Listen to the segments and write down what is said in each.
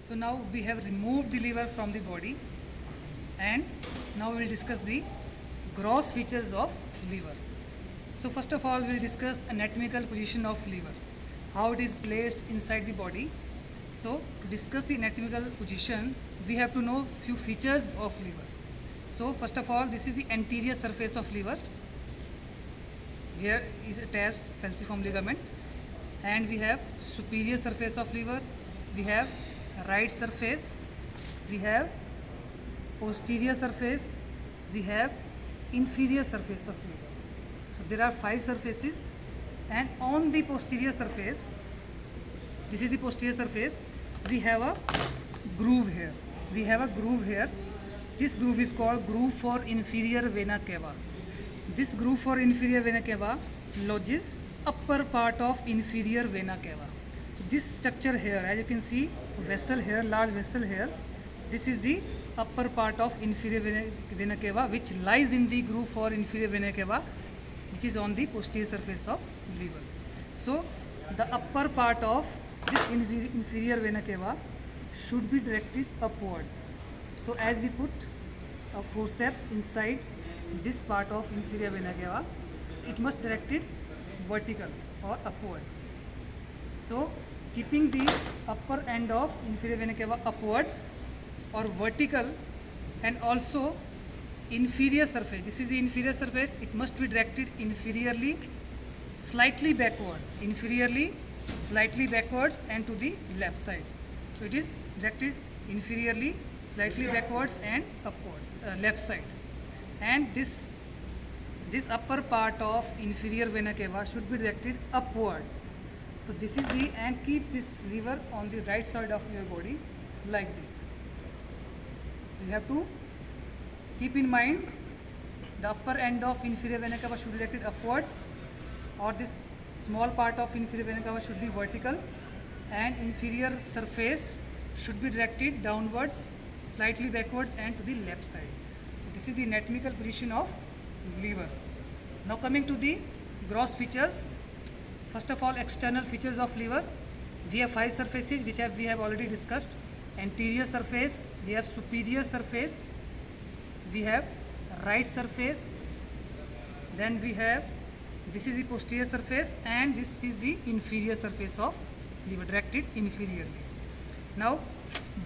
So now we have removed the liver from the body, and now we will discuss the gross features of liver. So first of all, we will discuss anatomical position of liver, how it is placed inside the body. So to discuss the anatomical position, we have to know few features of liver. So first of all, this is the anterior surface of liver. Here is attached falciform ligament, and we have superior surface of liver, we have right surface, we have posterior surface, we have inferior surface of liver. So there are 5 surfaces, and on the posterior surface, this is the posterior surface, we have a groove here. We have a groove here. This groove is called groove for inferior vena cava. This groove for inferior vena cava lodges upper part of inferior vena cava. This structure here, as you can see, vessel here, large vessel here, this is the upper part of inferior vena cava, which lies in the groove for inferior vena cava, which is on the posterior surface of liver. So the upper part of this inferior vena cava should be directed upwards. So as we put a forceps inside this part of inferior vena cava, so it must directed vertical or upwards. So keeping the upper end of inferior vena cava upwards or vertical, and also inferior surface, this is the inferior surface, it must be directed inferiorly, slightly backward, inferiorly, slightly backwards, and to the left side. So it is directed inferiorly, slightly backwards, and upwards, left side. And this upper part of inferior vena cava should be directed upwards. So this is the, and keep this liver on the right side of your body like this. So you have to keep in mind the upper end of inferior vena cava should be directed upwards, or this small part of inferior vena cava should be vertical, and inferior surface should be directed downwards, slightly backwards, and to the left side. So this is the anatomical position of liver. Now coming to the gross features. First of all, external features of liver. We have 5 surfaces which we have already discussed. Anterior surface, we have superior surface, we have right surface, then we have, this is the posterior surface, and this is the inferior surface of liver, directed inferiorly. Now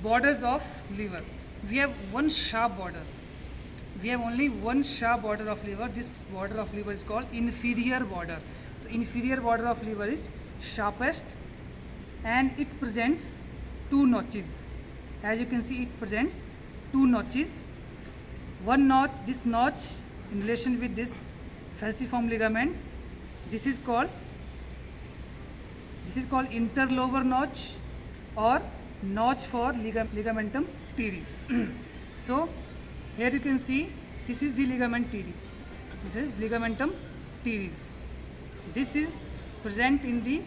borders of liver. We have one sharp border. We have only one sharp border of liver. This border of liver is called inferior border. The inferior border of liver is sharpest, and it presents 2 notches. As you can see, it presents 2 notches. One notch, this notch in relation with this falciform ligament, this is called interlobar notch, or notch for ligamentum teres. So here you can see, this is the ligament teres. This is ligamentum teres. This is present in the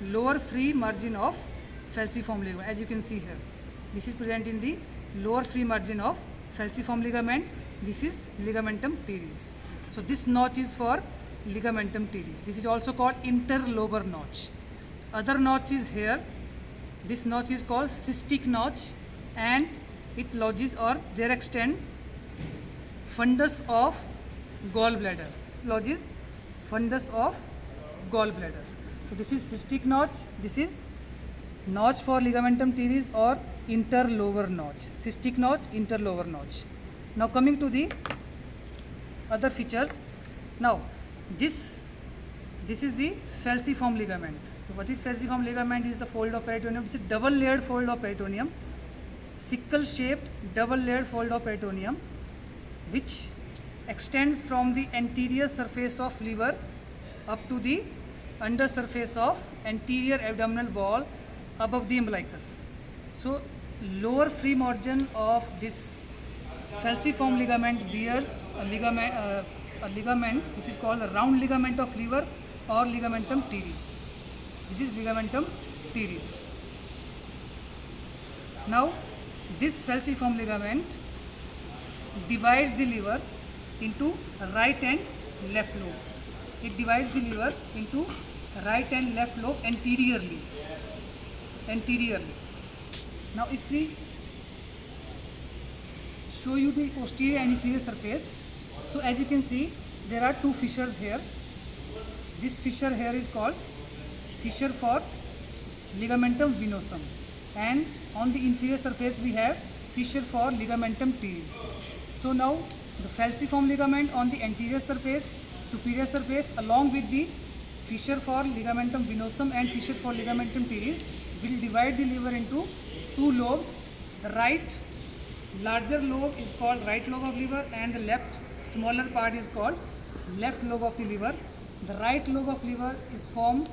lower free margin of falciform ligament. As you can see here, this is present in the lower free margin of falciform ligament. This is ligamentum teres. So this notch is for ligamentum teres. This is also called interlobar notch. Other notch is here. This notch is called cystic notch, and it lodges, or there extend fundus of gallbladder. Lodges fundus of gallbladder. So this is cystic notch. This is notch for ligamentum teres or interlobar notch. Cystic notch, interlobar notch. Now coming to the other features. Now this is the falciform ligament. So what is falciform ligament? Is the fold of peritoneum. It's a double layered fold of peritoneum, sickle shaped double layered fold of peritoneum, which extends from the anterior surface of liver up to the under surface of anterior abdominal wall above the umbilicus. So lower free margin of this falciform ligament bears a ligament. This is called the round ligament of liver or ligamentum teres. This is ligamentum teres. Now this falciform ligament divides the liver into right and left lobe. It divides the liver into right and left lobe anteriorly. Now if we show you the posterior and inferior surface, so as you can see there are two fissures here. This fissure here is called fissure for ligamentum venosum, and on the inferior surface we have fissure for ligamentum teres. So now the falciform ligament on the anterior surface, superior surface, along with the fissure for ligamentum venosum and fissure for ligamentum teres will divide the liver into two lobes. The right larger lobe is called right lobe of liver, and the left smaller part is called left lobe of the liver. The right lobe of liver is formed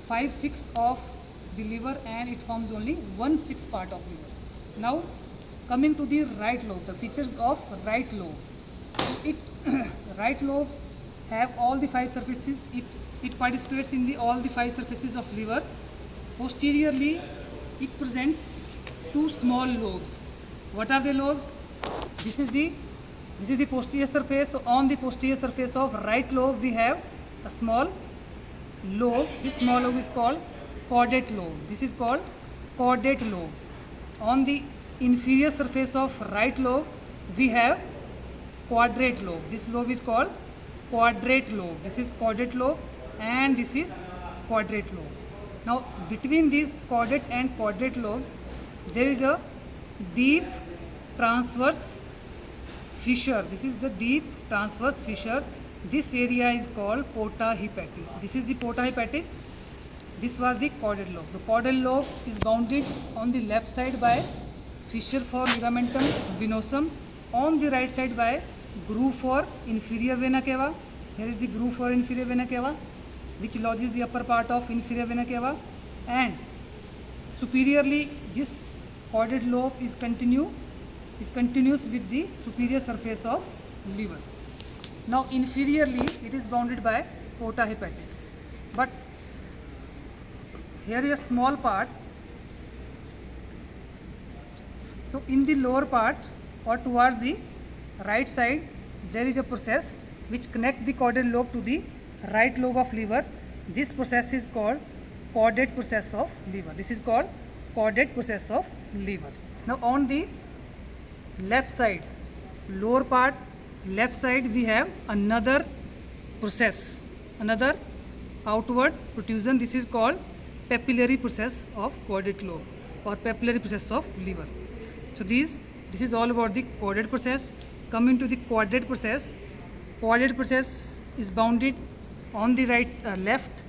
5/6 of the liver, and it forms only 1/6 part of liver. Now coming to the right lobe, the features of right lobe. Right lobes have all the five surfaces. It participates in all the five surfaces of liver. Posteriorly, it presents two small lobes. What are the lobes? This is the posterior surface. So on the posterior surface of right lobe we have a small lobe. This small lobe is called caudate lobe. This is called caudate lobe. On the inferior surface of right lobe we have quadrate lobe. This lobe is called quadrate lobe. This is caudate lobe and this is quadrate lobe. Now between these caudate and quadrate lobes there is a deep transverse fissure. This is the deep transverse fissure. This area is called porta hepatis. This is the porta hepatis. This was the caudate lobe. The caudal lobe is bounded on the left side by fissure for ligamentum venosum, on the right side by groove for inferior vena cava. Here is the groove for inferior vena cava which lodges the upper part of inferior vena cava, and superiorly this caudate lobe is continuous with the superior surface of liver. Now inferiorly it is bounded by porta hepatis, but here is a small part. So in the lower part or towards the right side there is a process which connects the caudate lobe to the right lobe of liver. This process is called caudate process of liver. This is called caudate process of liver. Now on the left side, lower part left side, we have another process, another outward protrusion. This is called papillary process of caudate lobe or papillary process of liver. So this is all about the caudate process. Coming to the quadrate process is bounded on the left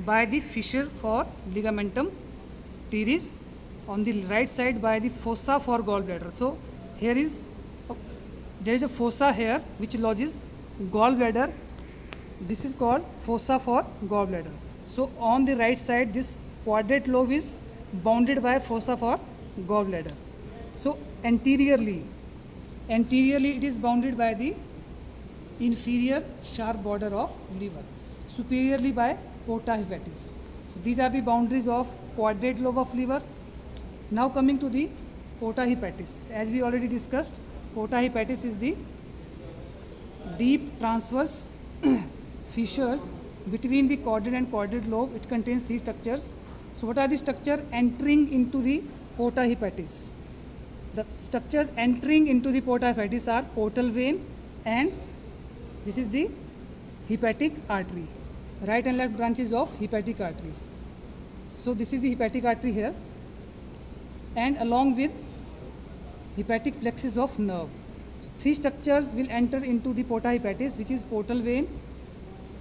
by the fissure for ligamentum teres, on the right side by the fossa for gallbladder. So there is a fossa here which lodges gallbladder. This is called fossa for gallbladder. So on the right side this quadrate lobe is bounded by fossa for gallbladder. So anteriorly it is bounded by the inferior sharp border of liver, superiorly by porta hepatis. So these are the boundaries of quadrate lobe of liver. Now coming to the porta hepatis. As we already discussed, porta hepatis is the deep transverse fissures between the caudate and quadrate lobe. It contains three structures. So what are the structures entering into the porta hepatis? The structures entering into the porta hepatis are portal vein, and this is the hepatic artery, right and left branches of hepatic artery. So this is the hepatic artery here, and along with hepatic plexus of nerve. So three structures will enter into the porta hepatis, which is portal vein,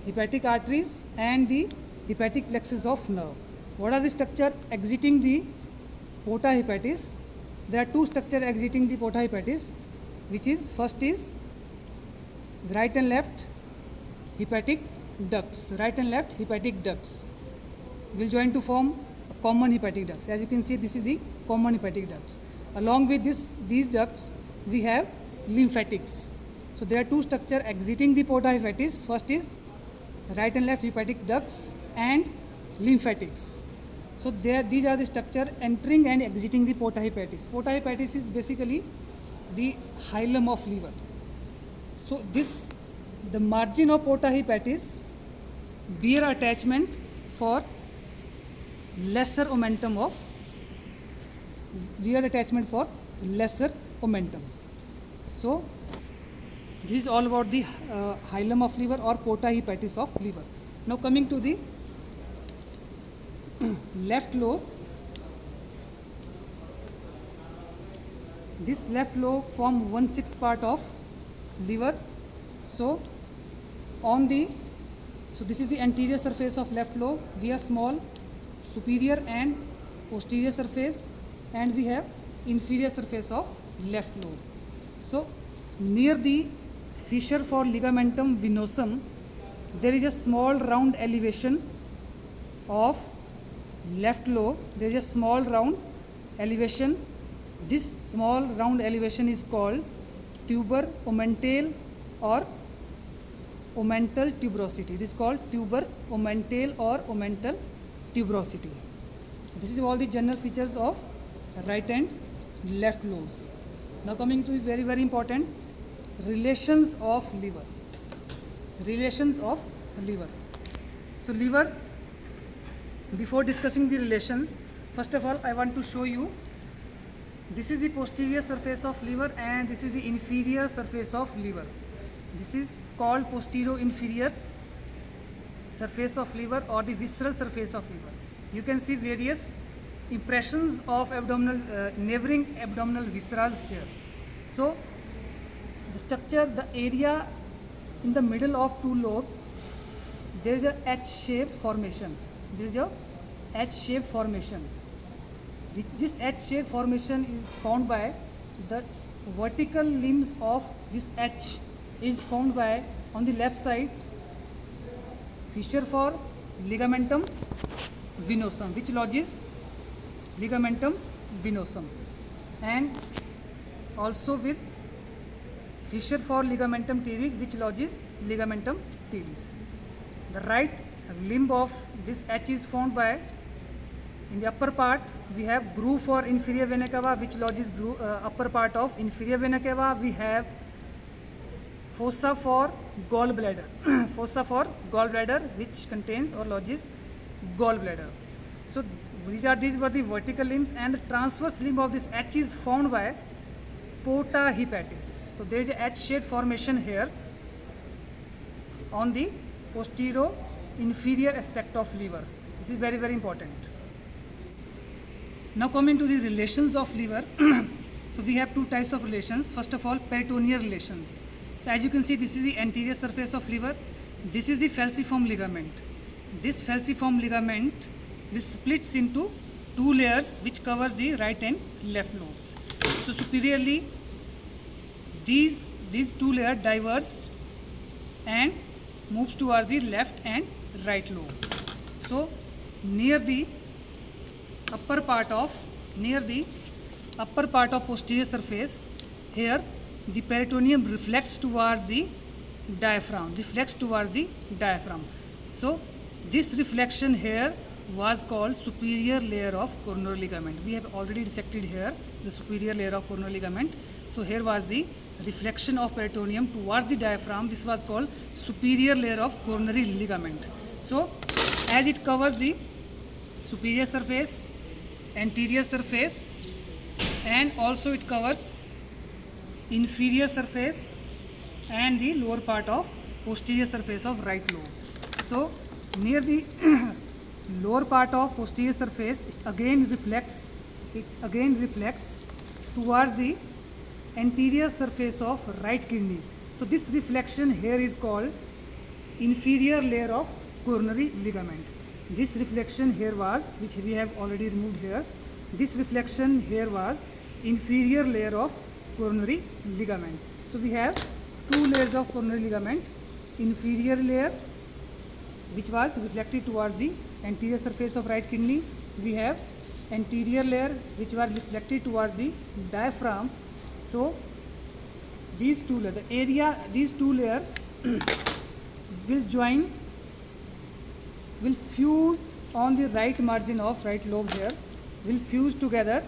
hepatic arteries and the hepatic plexus of nerve. What are the structures exiting the porta hepatis? There are two structures exiting the porta hepatis, which is first is right and left hepatic ducts. Right and left hepatic ducts will join to form a common hepatic ducts. As you can see, this is the common hepatic ducts. Along with these ducts we have lymphatics. So there are two structures exiting the porta hepatis. First is right and left hepatic ducts and lymphatics. So these are the structure entering and exiting the porta hepatis. Porta hepatis is basically the hilum of liver. So the margin of porta hepatis bear attachment for lesser omentum of weird attachment for lesser omentum. So this is all about the hilum of liver or porta hepatis of liver. Now coming to the left lobe. This left lobe form 1/6 part of liver. So this is the anterior surface of left lobe. We have small superior and posterior surface, and we have inferior surface of left lobe. So near the fissure for ligamentum venosum, there is a small round elevation of left lobe. There is a small round elevation. This small round elevation is called tuber omental or omental tuberosity. It is called tuber omental or omental tuberosity. This is all the general features of right and left lobes. Now coming to the very, very important relations of liver. Relations of liver. So liver, before discussing the relations, first of all I want to show you, this is the posterior surface of liver and this is the inferior surface of liver. This is called posterior-inferior surface of liver or the visceral surface of liver. You can see various impressions of abdominal, neighboring abdominal viscera here. So the structure, the area in the middle of two lobes, there is a H-shaped formation. There is a H-shaped formation. This H-shaped formation is found by the vertical limbs of this H is found by, on the left side, fissure for ligamentum venosum, which lodges ligamentum venosum, and also with fissure for ligamentum teres, which lodges ligamentum teres. The right limb of this H is found by, in the upper part we have groove for inferior vena cava, which lodges upper part of inferior vena cava. We have fossa for gallbladder, fossa for gallbladder, which contains or lodges gallbladder. So these were the vertical limbs, and the transverse limb of this H is found by porta hepatis. So there is a H-shaped formation here on the posterior inferior aspect of liver. This is very, very important. Now coming to the relations of liver. So we have two types of relations. First of all, peritoneal relations. So as you can see, this is the anterior surface of liver. This is the falciform ligament. This falciform ligament will splits into two layers which covers the right and left lobes. So superiorly, these two layers diverge and moves towards the left and right lobe. So near the upper part of posterior surface, here the peritoneum reflects towards the diaphragm, So this reflection here was called superior layer of coronary ligament. We have already dissected here the superior layer of coronary ligament. So here was the reflection of peritoneum towards the diaphragm. This was called superior layer of coronary ligament. So as it covers the superior surface, anterior surface, and also it covers inferior surface and the lower part of posterior surface of right lobe. So near the lower part of posterior surface, it again reflects towards the anterior surface of right kidney. So this reflection here is called inferior layer of coronary ligament. This reflection here was, which we have already removed here, this reflection here was inferior layer of coronary ligament. So we have two layers of coronary ligament, inferior layer which was reflected towards the anterior surface of right kidney. We have anterior layer which was reflected towards the diaphragm. So these two layers, these two layers will fuse on the right margin of right lobe here, will fuse together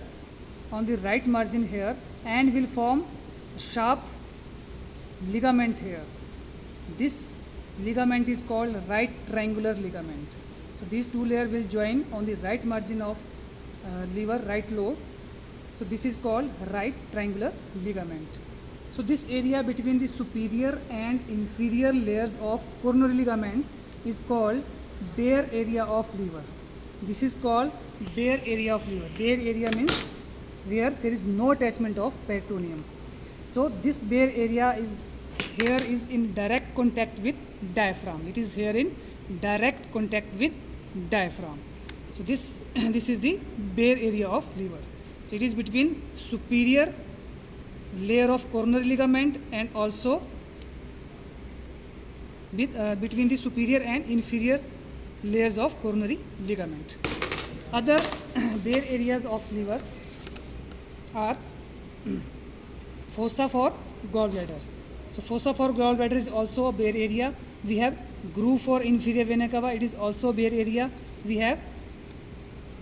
on the right margin here and will form a sharp ligament here. This ligament is called right triangular ligament. So these two layers will join on the right margin of liver, right lobe, So this is called right triangular ligament. So this area between the superior and inferior layers of coronary ligament is called bare area of liver. This is called bare area of liver. Bare area means where there is no attachment of peritoneum. So this bare area is here is in direct contact with diaphragm. It is here in direct contact with diaphragm. So this this is the bare area of liver. So it is between superior layer of coronary ligament and also between the superior and inferior layers of coronary ligament. Other bare areas of liver are fossa for gallbladder. So fossa for gallbladder is also a bare area. We have groove for inferior vena cava. It is also a bare area. We have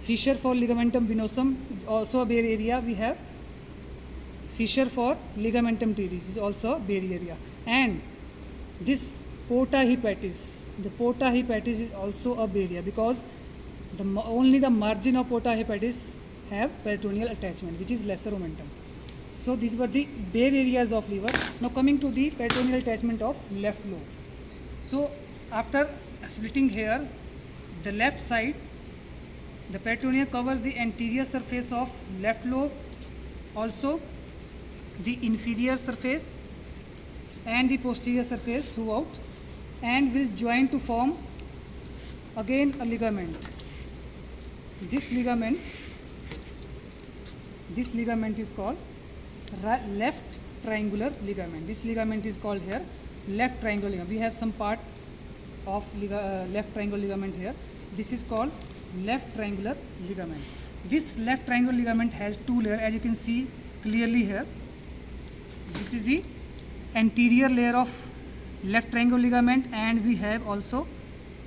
fissure for ligamentum venosum. It's also a bare area. We have fissure for ligamentum teres is also a bare area. And this porta hepatis, the porta hepatis is also a bare area because only the margin of porta hepatis have peritoneal attachment, which is lesser omentum. So these were the bare areas of liver. Now coming to the peritoneal attachment of left lobe. So after splitting here, the left side, the peritoneum covers the anterior surface of left lobe, also the inferior surface and the posterior surface throughout, and will join to form again a ligament. This ligament is called left triangular ligament. This ligament is called here left triangular ligament. We have some part of left triangular ligament here. This is called left triangular ligament. This left triangular ligament has two layers, as you can see clearly here. This is the anterior layer of left triangular ligament, and we have also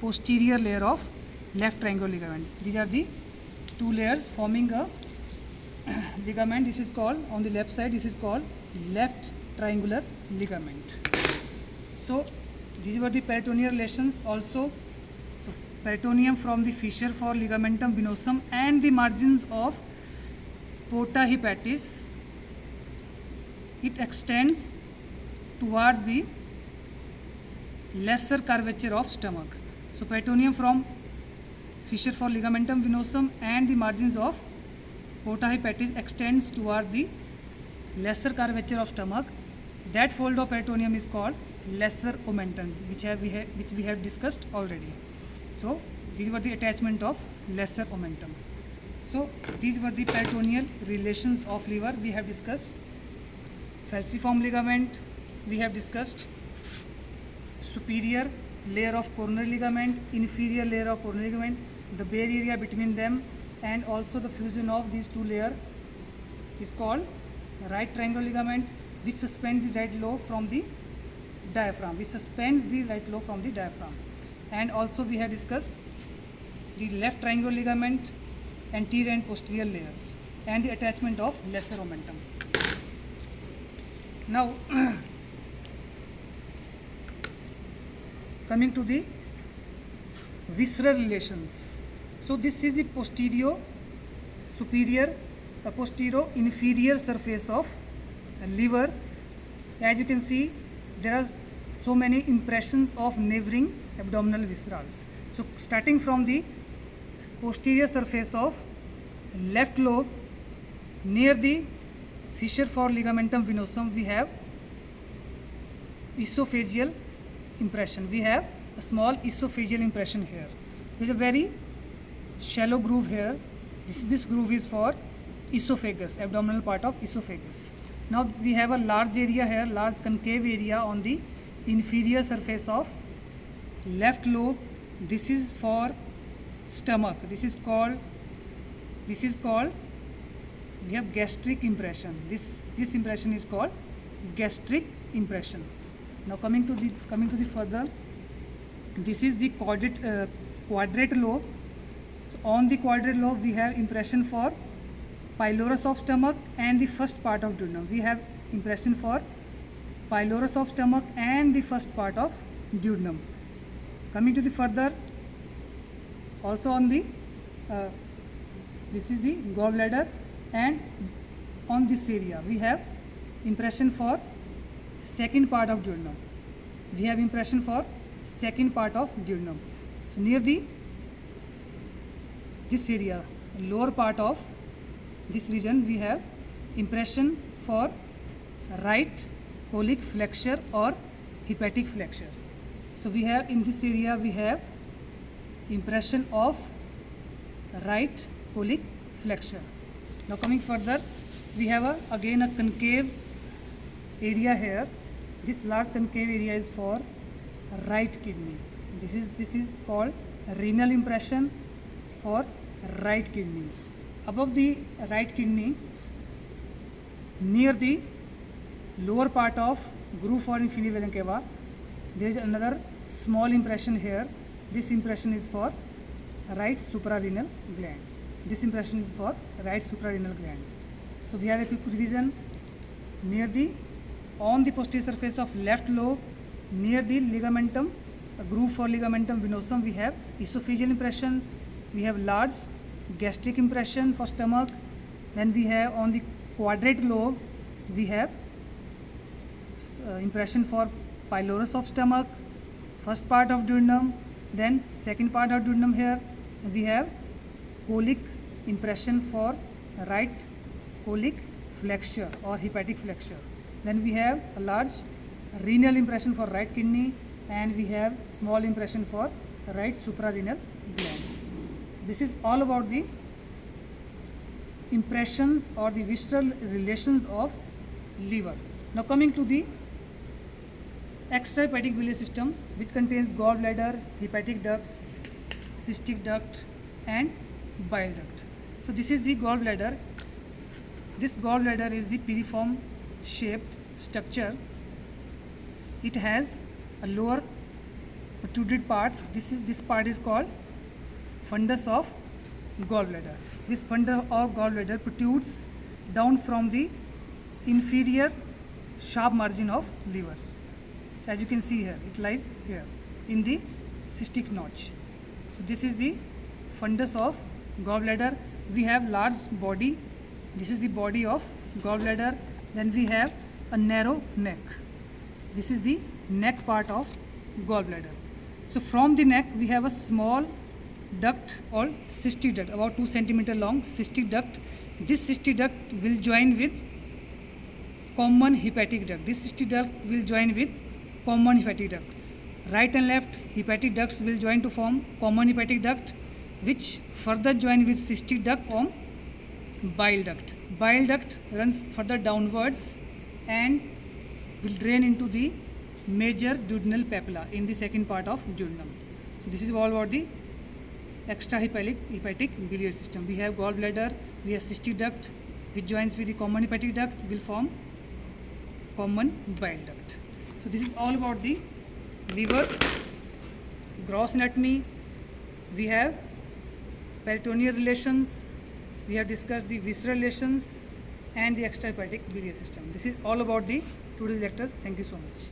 posterior layer of left triangular ligament. These are the two layers forming a ligament. This is called, on the left side, this is called left triangular ligament. So these were the peritoneal relations. Also the peritoneum from the fissure for ligamentum venosum and the margins of porta hepatis, it extends towards the lesser curvature of stomach. So peritoneum from fissure for ligamentum venosum and the margins of porta hepatis extends toward the lesser curvature of stomach. That fold of peritoneum is called lesser omentum, which we have discussed already. So these were the attachment of lesser omentum. So these were the peritoneal relations of liver. We have discussed falciform ligament, we have discussed superior layer of coronary ligament, inferior layer of coronary ligament, the bare area between them, and also the fusion of these two layers is called right triangular ligament, which suspends the right lobe from the diaphragm. And also we have discussed the left triangular ligament, anterior and posterior layers, and the attachment of lesser omentum. Now coming to the visceral relations. So this is the posterior inferior surface of liver. As you can see, there are so many impressions of neighboring abdominal viscerals. So starting from the posterior surface of left lobe near the fissure for ligamentum venosum, we have esophageal impression. We have a small esophageal impression here. There is a very shallow groove here. This groove is for esophagus, abdominal part of esophagus. Now we have a large area here, large concave area on the inferior surface of left lobe. This is for stomach. This is called we have gastric impression. This impression is called gastric impression. Now coming to the further, this is the quadrate lobe. So on the quadrate lobe we have impression for pylorus of stomach and the first part of duodenum. We have impression for pylorus of stomach and the first part of duodenum. Coming to the further, also on the this is the gallbladder, and on this area we have impression for second part of duodenum. We have impression for second part of duodenum. So near this area, lower part of this region, we have impression for right colic flexure or hepatic flexure. So we have in this area we have impression of right colic flexure. Now coming further, we have again a concave area here. This large concave area is for right kidney. This is called renal impression for right kidney. Above the right kidney, near the lower part of groove foramen infini vena cava, there is another small impression here. This impression is for right suprarenal gland. This impression is for right suprarenal gland. So we have a quick revision. Near on the posterior surface of left lobe, near the ligamentum, groove for ligamentum venosum, we have esophageal impression. We have large gastric impression for stomach. Then we have on the quadrate lobe, we have impression for pylorus of stomach, first part of duodenum, then second part of duodenum here. We have colic impression for right colic flexure or hepatic flexure. Then we have a large renal impression for right kidney, and we have small impression for right suprarenal gland. This is all about the impressions or the visceral relations of liver. Now coming to the extrahepatic biliary system, which contains gallbladder, hepatic ducts, cystic duct and bile duct. So this is the gallbladder. This gallbladder is the piriform shaped structure. It has a lower protruded part. This part is called fundus of gallbladder. This fundus of gallbladder protrudes down from the inferior sharp margin of livers. So as you can see here, it lies here in the cystic notch. So this is the fundus of gallbladder. We have large body. This is the body of gallbladder. Then we have a narrow neck. This is the neck part of gallbladder. So from the neck we have a small duct or cystic duct, about 2 cm long cystic duct. This cystic duct will join with common hepatic duct. This cystic duct will join with common hepatic duct. Right and left hepatic ducts will join to form common hepatic duct, which further join with cystic duct form bile duct. Bile duct runs further downwards and will drain into the major duodenal papilla in the second part of duodenum. So this is all about the extrahepatic biliary system. We have gallbladder, we have cystic duct which joins with the common hepatic duct will form common bile duct. So this is all about the liver, gross anatomy. We have peritoneal relations, we have discussed the visceral relations and the extrahepatic biliary system. This is all about the today's lectures. Thank you so much.